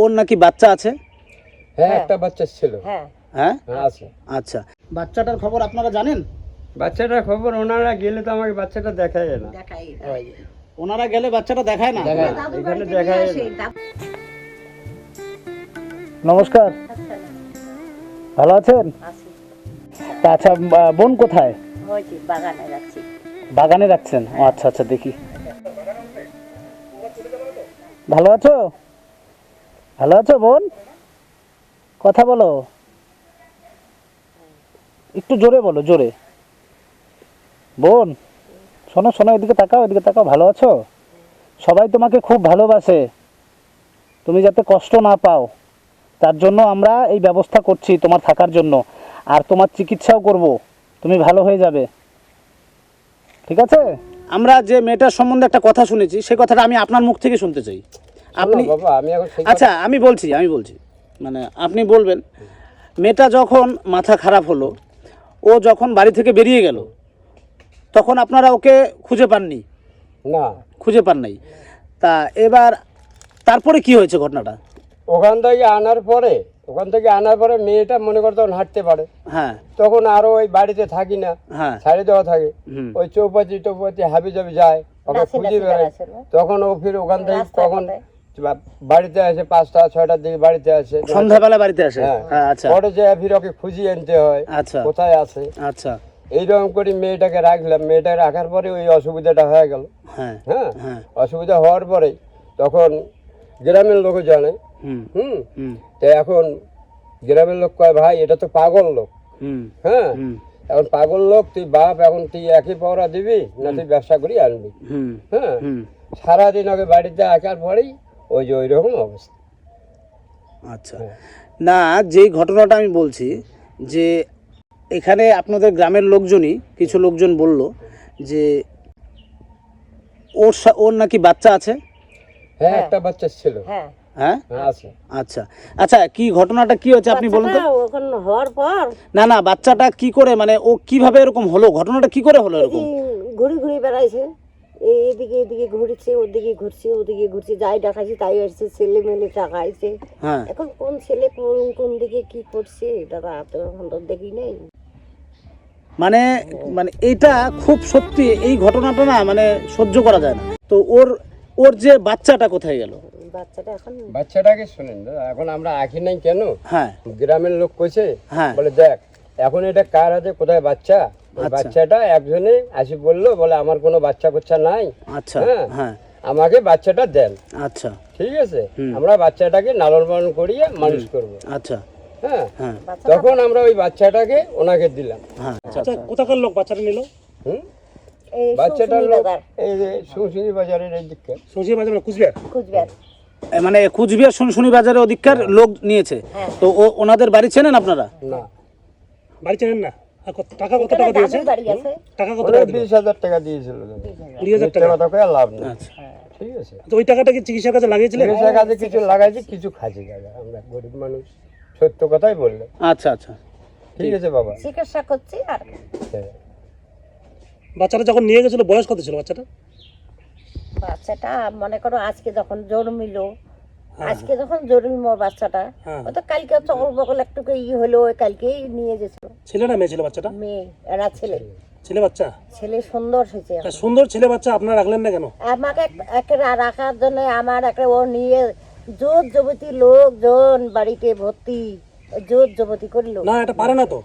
ওর নাকি বাচ্চা আছে? হ্যাঁ, একটা বাচ্চা ছিল। হ্যাঁ হ্যাঁ আছে। আচ্ছা, বাচ্চাটার খবর আপনারা জানেন? বাচ্চাটার খবর ওনারা গেলে তো আমাকে বাচ্চাটা দেখায় না। দেখাই ওনারা গেলে বাচ্চাটা দেখায় না? এখানে দেখায় না। নমস্কার, ভালো আছেন? তা আচ্ছা, বোন কোথায়? বাগানে যাচ্ছি। বাগানে রাখছেন? ও আচ্ছা আচ্ছা, দেখি। ভালো আছো? ভালো আছো বোন? কথা বলো, একটু জোরে বলো, জোরে। বোন শোনো শোনো, এদিকে তাকাও, এদিকে তাকাও। ভালো আছো? সবাই তোমাকে খুব ভালোবাসে, তুমি যাতে কষ্ট না পাও তার জন্য আমরা এই ব্যবস্থা করছি তোমার থাকার জন্য, আর তোমার চিকিৎসাও করব, তুমি ভালো হয়ে যাবে, ঠিক আছে? আমরা যে মেয়েটার সম্বন্ধে একটা কথা শুনেছি, সেই কথাটা আমি আপনার মুখ থেকে শুনতে চাই। আপনি বাবা, আমি এখন আচ্ছা, আমি বলছি মানে আপনি বলবেন। মেয়েটা যখন মাথা খারাপ হলো, ও যখন বাড়ি থেকে বেরিয়ে গেল, তখন আপনারা ওকে খুঁজে পাননি? না, খুঁজে পান নাই। তা এবার তারপরে কি হয়েছে ঘটনাটা? ওখান থেকে আনার পরে মেয়েটা মনে করতো তখন হাঁটতে পারে। হ্যাঁ তখন আরো ওই বাড়িতে থাকি না, হ্যাঁ ছাড়ে দেওয়া থাকে। হুম। ওই চৌপাতি হাবি যাবি যায়, ওকে খুঁজে বেড়ায়। তখন ও ফির ওখান থেকে কখন বাড়িতে আসে 5টা 6টার দিকে বাড়িতে আসে, সন্ধ্যাবেলা বাড়িতে আসে। হ্যাঁ আচ্ছা পরে যে ফির ওকে খুঁজিয়ে আনতে হয়, আচ্ছা কোথায় আছে। আচ্ছা এইরকম করে মেয়েটাকে রাখলাম। মেয়েটা রাখার পরে ওই অসুবিধাটা হয়ে গেল। হ্যাঁ হ্যাঁ, হ্যাঁ অসুবিধা হওয়ার পরে তখন গ্রামের লোক জানে। হুম হুম, হুম তো এখন গ্রামের লোক কয়, ভাই এটা তো পাগল লোক। হুম হ্যাঁ, হুম এখন পাগল লোক, তুই বাপ, এখন তুই একই পাওয়া দিবি না তুই ব্যবসা করি আনবি। হুম হ্যাঁ, হুম সারাদিন ওকে বাড়িতে আসার পরেই ওই যে ওই রকম অবস্থা। আচ্ছা, না যেই ঘটনাটা আমি বলছি, যে এখানে আপনাদের গ্রামের লোকজনই, কিছু লোকজন বলল যে ওর নাকি বাচ্চা আছে? হ্যাঁ, একটা বাচ্চা ছিল। হ্যাঁ হ্যাঁ আছে। আচ্ছা আচ্ছা, কি ঘটনাটা কি হচ্ছে আপনি বলুন তো? ওখানে হওয়ার পর না বাচ্চাটা কি করে, মানে ও কিভাবে এরকম হলো, ঘটনাটা কি করে হলো এরকম? ঘুরে ঘুরে বেড়াইছে, এদিকে এদিকে ঘুরছে, ওদিকে ঘুরছে, যাই ডাকাইছে তাই আসছে, ছেলে মেলে টাকাইছে। হ্যাঁ এখন কোন ছেলে কোন দিকে কি করছে দাদা তো এখন তো দেখি নেই। মানে মানে এটা খুব সত্যি, এই ঘটনাটা না মানে সহ্য করা যায় না। তো ওর যে বাচ্চাটা কোথায় গেল? বাচ্চাটাকে শুনেন, এখন আমরা আঁকি নাই কেন? হ্যাঁ গ্রামের লোক কইছে, হ্যাঁ বলে দেখ এখন এটা কার হাতে, কোথায় বাচ্চা? আচ্ছা। বাচ্চাটা একজনে আসি বললো, বলে আমার কোনো বাচ্চা নাই। আচ্ছা হ্যাঁ, হ্যাঁ আমাকে বাচ্চাটা দেন। আচ্ছা ঠিক আছে, আমরা বাচ্চাটাকে লালন পালন করিয়ে মানুষ করবো। আচ্ছা হ্যাঁ, হ্যাঁ তখন আমরা ওই বাচ্চাটাকে ওনাকে দিলাম। হ্যাঁ আচ্ছা, কোথাকার লোক বাচ্চাটা নিল? হুম, বাচ্চাটার লোক এই যে সুশিনী বাজারের এই দিকে। সুশিনী বাজার কুচবিহার, মানে কুচবিহার শুনশুনি বাজারের ওদিককার লোক নিয়েছে। তো ওনাদের বাড়ি চেনেন আপনারা? না, বাড়ি চেনেন না। টাকা কত টাকা দিয়েছে? টাকা কত টাকা? 20,000 টাকা দিয়েছিল। 20,000 টাকা লাভ নেই। আচ্ছা, ঠিক আছে, তো ওই টাকাটা কি চিকিৎসার কাজে লাগিয়েছিলেন? চিকিৎসার কাজে কিছু লাগাইছি, কিছু খাচ্ছি দাদা, আমরা গরিব মানুষ, সত্য কথাই বললে। আচ্ছা আচ্ছা, ঠিক আছে বাবা, চিকিৎসা করছি। আর বাচ্চাটা যখন নিয়ে গেছিল বয়স কত ছিল বাচ্চাটা মনে করো আজকে যখন জন্মিলো, বাচ্চাটা ও তো কালকে চকল বকল একটু হলো, কালকেই নিয়ে গেছিল। ছেলে না মেয়ে ছিল বাচ্চাটা? মেয়ে, এরা ছেলে বাচ্চা। ছেলে সুন্দর হয়েছে। সুন্দর ছেলে বাচ্চা আপনারা রাখলেন না কেন? আমাকে একটা রাখার জন্য আমার একটা ও নিয়ে জোর জবতি লোকজন বাড়িতে ভর্তি, জোর জবতি করলো। না এটা পারে না তো,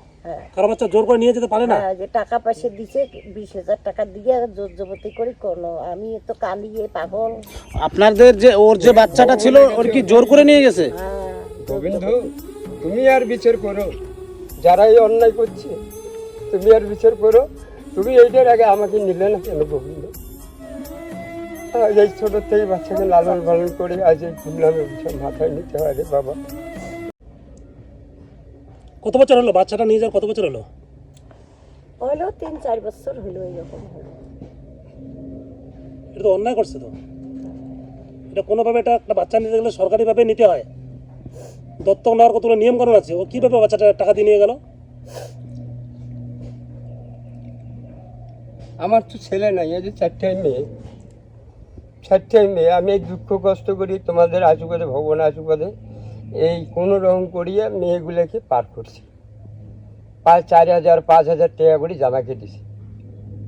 কারো বাচ্চা জোর করে নিয়ে যেতে পারে না। যে টাকা পয়সা দিছে 20,000 টাকা দিয়ে জোর জবতি করি কোনো, আমি তো কাঁদিয়ে পাগল। আপনাদের যে ওর যে বাচ্চাটা ছিল ওর কি জোর করে নিয়ে গেছে? গোবিন্দ, তুমি আর বিচার করো, যারা এই অন্যায় করছে তুমি আর বিচার করো। তুমি এইটার আগে আমাকে নিলে না কেন গোবিন্দ? এই ছোট থেকে বাচ্চাকে লালন পালন করে আজ এই ঘুমলামে মাথায় নিতে হয় রে বাবা। কত বছর হলো বাচ্চাটা নিয়ে যাওয়ার? কত বছর হলো? হলো 3-4 বছর হলো, এরকম হলো। এটা তো অন্যায় করছে তো, এটা কোনোভাবে এটা একটা বাচ্চা নিতে গেলে সরকারিভাবে নিতে হয়, দত্তক নেওয়ার কতগুলো নিয়ম কানুন আছে। ও কিভাবে বাচ্চাটা টাকা দিয়ে নিয়ে গেল? আমার তো ছেলে নাই, এই যে 4টাই মেয়ে। চারটাই মেয়ে, আমি এই দুঃখ কষ্ট করি তোমাদের আশীর্বাদে, ভগবানের আশীর্বাদে এই কোনো রকম করিয়া মেয়েগুলোকে পার করছি। 4,000 5,000 টাকা করে জামাকে দিছি,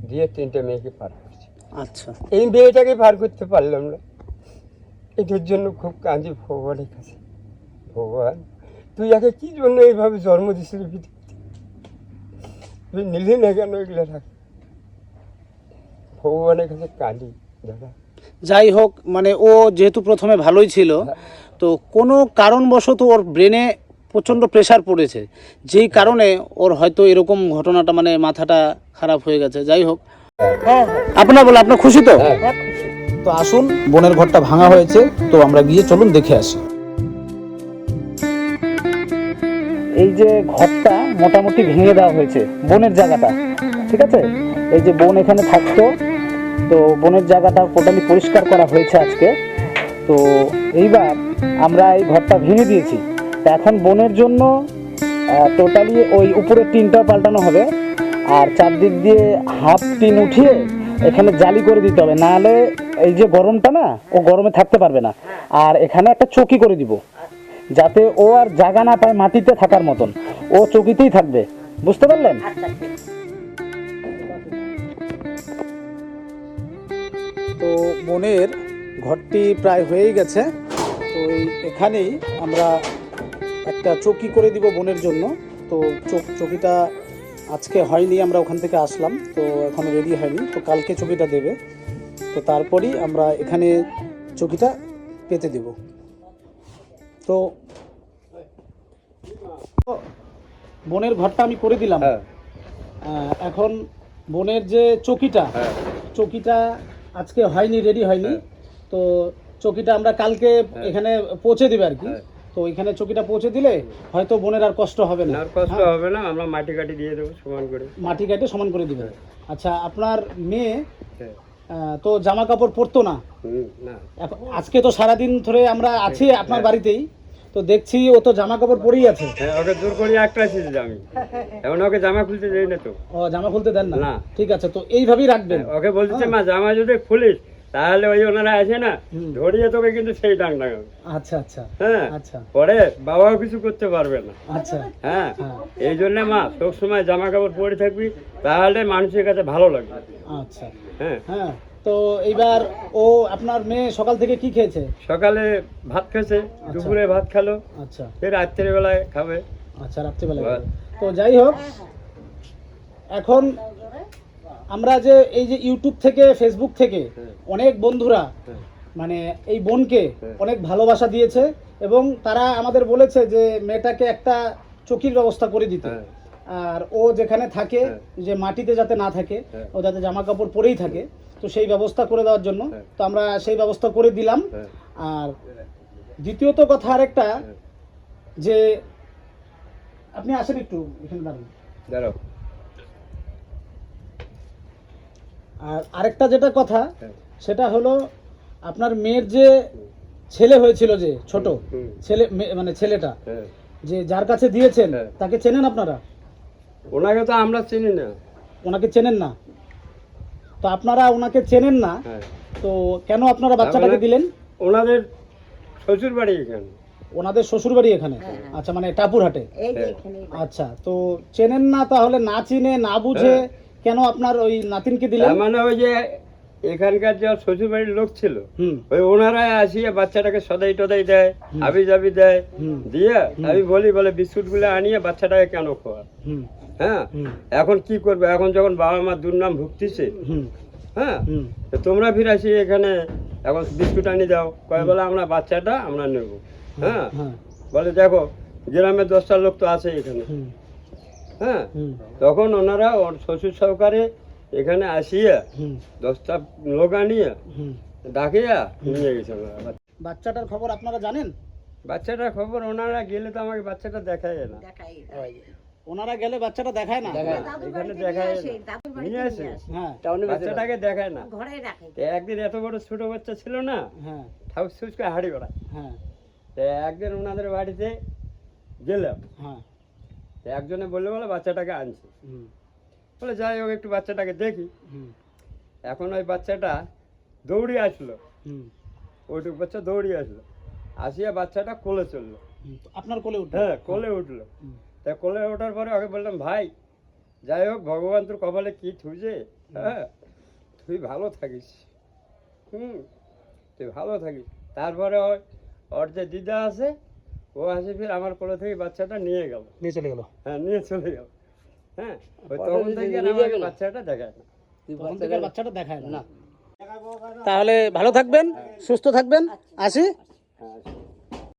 দিয়ে 3টে মেয়েকে পার করছি। আচ্ছা, এই মেয়েটাকে পার করতে পারলাম না, এটার জন্য খুব কাঁদি ভগবানের কাছে। ভগবান, তুই আগে কি জন্য এইভাবে জন্ম দিছিস পৃথিবীতে, তুই নিলি না কেন এগুলো রাখ? ভগবানের কাছে কাঁদি দাদা। যাই হোক, মানে ও যেহেতু প্রথমে ভালোই ছিল, তো কোনো কারণবশত ওর ব্রেনে প্রচণ্ড প্রেশার পড়েছে, যেই কারণে ওর হয়তো এরকম ঘটনাটা, মানে মাথাটা খারাপ হয়ে গেছে। যাই হোক, হ্যাঁ আপনার বলে আপনার খুশি তো? হ্যাঁ খুশি। তো আসুন, বোনের ঘরটা ভাঙা হয়েছে, তো আমরা গিয়ে চলুন দেখে আসি। এই যে ঘরটা মোটামুটি ভেঙে দেওয়া হয়েছে, বোনের জায়গাটা, ঠিক আছে? এই যে বোন এখানে থাকতো, তো বোনের জায়গাটা টোটালি পরিষ্কার করা হয়েছে আজকে। তো এইবার আমরা এই ঘরটা ভেঙে দিয়েছি। তা এখন বোনের জন্য টোটালি ওই উপরের টিনটাও পাল্টানো হবে, আর চারদিক দিয়ে হাফ টিন উঠিয়ে এখানে জালি করে দিতে হবে, নাহলে এই যে গরমটা না, ও গরমে থাকতে পারবে না। আর এখানে একটা চৌকি করে দিব, যাতে ও আর জায়গা না পায় মাটিতে থাকার মতন, ও চৌকিতেই থাকবে। বুঝতে পারলেন? আচ্ছা ঠিক। তো বোনের ঘরটি প্রায় হয়েই গেছে। তো এখানেই আমরা একটা চৌকি করে দিব বোনের জন্য। তো চৌকিটা আজকে হয়নি, আমরা ওখান থেকে আসলাম, তো এখনো রেডি হয়নি, তো কালকে চৌকিটা দেবে। তো তারপরই আমরা এখানে চৌকিটা পেতে দেব। তো বোনের ঘরটা আমি করে দিলাম। এখন বোনের যে চৌকিটা, চৌকিটা আজকে হয়নি, রেডি হয়নি, তো চৌকিটা আমরা কালকে এখানে পৌঁছে দেবে আর কি। তো এখানে চৌকিটা পৌঁছে দিলে হয়তো বোনের আর কষ্ট হবে না। আর কষ্ট হবে না, আমরা মাটি কাটি দিয়ে দেবো সমান করে, মাটি কাটে সমান করে দিবে। আচ্ছা, আপনার মেয়ে তো জামা কাপড় পরতো না, না আজকে তো সারাদিন ধরে আমরা আছি আপনার বাড়িতেই, তো দেখছি ও তো জামা কাপড় পরেই আছে। ওকে জোর করে একটা এসেছি আমি, এখন ওকে জামা খুলতে দেই না তো। ও জামা খুলতে দেন না? না। ঠিক আছে, তো এইভাবেই রাখবেন। ওকে বলছে মা জামা যদি খুলিস তাহলে ওই ওনারা আসে না ধরিয়ে তোকে কিন্তু সেই ডাং ডাঙাবে। আচ্ছা আচ্ছা হ্যাঁ, আচ্ছা পরে বাবাও কিছু করতে পারবে না। আচ্ছা হ্যাঁ, এই জন্য মা সবসময় জামা কাপড় পরে থাকবি, তাহলে মানুষের কাছে ভালো লাগবে। আচ্ছা। হ্যাঁ হ্যাঁ, তো এইবার ও আপনার মেয়ে সকাল থেকে কি খেয়েছে? সকালে ভাত খেয়েছে, দুপুরে ভাত খেলো, আচ্ছা ফের রাত্রের বেলায় খাবে। আচ্ছা, রাত্রিবেলা খাবে। তো যাই হোক, এখন আমরা যে এই যে ইউটিউব থেকে, ফেসবুক থেকে অনেক বন্ধুরা মানে এই বোনকে অনেক ভালোবাসা দিয়েছে, এবং তারা আমাদের বলেছে যে মেয়েটাকে একটা চৌকির ব্যবস্থা করে দিতে, আর ও যেখানে থাকে যে মাটিতে যাতে না থাকে, ও যাতে জামা কাপড় পরেই থাকে, তো সেই ব্যবস্থা করে দেওয়ার জন্য তো আমরা সেই ব্যবস্থা করে দিলাম। আর দ্বিতীয়ত কথা আরেকটা, যে আপনি আসেন একটু এখানে দাঁড়ান। দাঁড়াও। আর আরেকটা যেটা কথা, সেটা হলো আপনার মেয়ের যে ছেলে হয়েছিল, যে ছোট ছেলে, মানে ছেলেটা যে যার কাছে দিয়েছেন, তাকে চেনেন আপনারা? ওনাকে তো আমরা চিনি না। ওনাকে চেনেন না? তো আপনারা ওনাকে চেনেন না, তো কেন আপনারা বাচ্চাটাকে দিলেন? ওনাদের শ্বশুর বাড়ি এখানে। ওনাদের শ্বশুর বাড়ি এখানে? আচ্ছা, মানে টাপুরহাটে। এই যে এখানে আচ্ছা, তো চেনেন না, তাহলে না চিনে না বুঝে কেন আপনার ওই নাতিনকে দিলেন? মানে ওই যে এখানকার যে শ্বশুর বাড়ির লোক ছিল, হুম ওই ওনারাই আসিয়ে বাচ্চাটাকে সদাই টদাই দেয়, হাবি জাবি দেয়, দিয়ে আমি বলে বিস্কুট গুলো আনিয়ে বাচ্চাটাকে কেন খোয়া। হুম হ্যাঁ, এখন কি করবে, এখন যখন বাবা মা দুর্নাম ভুগতিছে, হুম হ্যাঁ, তো তোমরা ফির আসি এখানে এখন বিস্কুট আনি দাও, কয় বলে আমরা বাচ্চাটা আমরা নেব। হ্যাঁ, বলে দেখো গ্রামের 10টা লোক তো আছে এখানে। হ্যাঁ, তখন ওনারা ওর শ্বশুর সহকারে এখানে আসিয়া 10টা লোক আনিয়ে ডাকিয়া নিয়ে গেছে। বাচ্চাটার খবর আপনারা জানেন? বাচ্চাটার খবর ওনারা গেলে তো আমাকে বাচ্চাটা দেখায় না। দেখাই ওনারা গেলে বাচ্চাটা দেখায় না? এখানে দেখায় না, নিয়ে আসে, হ্যাঁ বাচ্চাটাকে দেখায় না। ঘরে রাখে। তো একদিন এত বড় ছোট বাচ্চা ছিল না, হ্যাঁ ঠাউস ছুস করে হাঁড়ি বেড়ায়। হ্যাঁ তো একদিন ওনাদের বাড়িতে গেলাম, হ্যাঁ তো একজনে বললে বলে বাচ্চাটাকে আনছে, হুম বলে যাই হোক একটু বাচ্চাটাকে দেখি। হুম এখন ওই বাচ্চাটা দৌড়ে আসলো, ওইটুক বাচ্চা দৌড়িয়ে আসলো, আসিয়া বাচ্চাটা কোলে চললো। আপনার কোলে উঠে? হ্যাঁ, কোলে উঠলো। তা কোলে ওঠার পরে ওকে বললাম, ভাই যাই হোক ভগবান তোর কপালে কি থুইছে, হ্যাঁ তুই ভালো থাকিস, তুই ভালো থাকিস। তারপরে ওর যে দিদা আছে ও আসে ফির আমার কোলে থেকে বাচ্চাটা নিয়ে গেল, নিয়ে চলে গেল। হ্যাঁ নিয়ে চলে গেল। হ্যাঁ, ওই তখন থেকে আর আমাকে বাচ্চাটা দেখায় না। তখন থেকে আর বাচ্চাটা দেখায় না। তাহলে ভালো থাকবেন, সুস্থ থাকবেন, আসি। হ্যাঁ